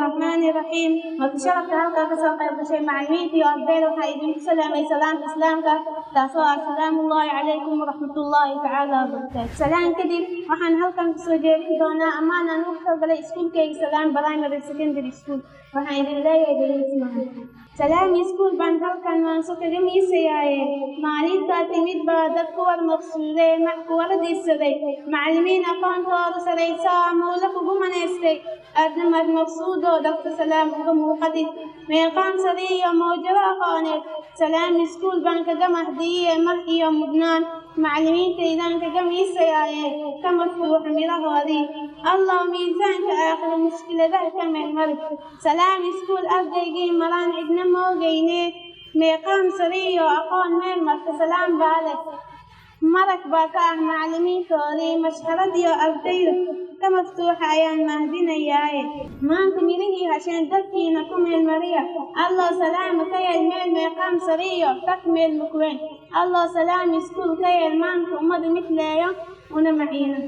الرحمن الرحيم وتشرفت halkaa kasoo qayb gashay macallimiintii iyo ardayda waxaa idinku salaamay salaanta islaamka taasoo ah salaamu Allaahi calaykum waraxmatullaahi tacaala wabarakaatu. Salaan kadib waxaan halkan kasoo jeedin doonaa ammaan aan ugu talagalay iskuulkayga Salaan Primary Secondary School. Waxaan idin leeyahay dhegeysi macaan. Salaan iskuul baan halkan maanso kaga miisayaaye maalintaa timid baa dad ku wada maqsuuday ku wada diirsaday macallimiin aqoontooda saraysa mawla kugu manaystay aadna mad maqsuudoo Dr. Salaam uga muuqatid meeqaan sare iyo mawjado aqooneed. Salaan iskuul baan kaga mahdiyey mar iyo mudnaan macallimiintaydaan kaga miisayaaye ka maftuuxa midhahoodii allah miisaanka aakhiro mushkiladaha ka meelmarid. Salaan iskuul ardaygii maraan cidna moogayne meeqaan sare iyo aqoon meel marka Salaan baa leh marag baa ka ah macallimiintoodii mashxarad iyo ardayda ka maftuuxa ayaan mahdinayaaye maanta midhihii hasheen dadkiina ku meelmariya allah Salaam ka yeel meel meeqaan sare iyo tag meel mukweyn allah Salaam iskuul ka yeel maanta ummadu midleeyo una maciina.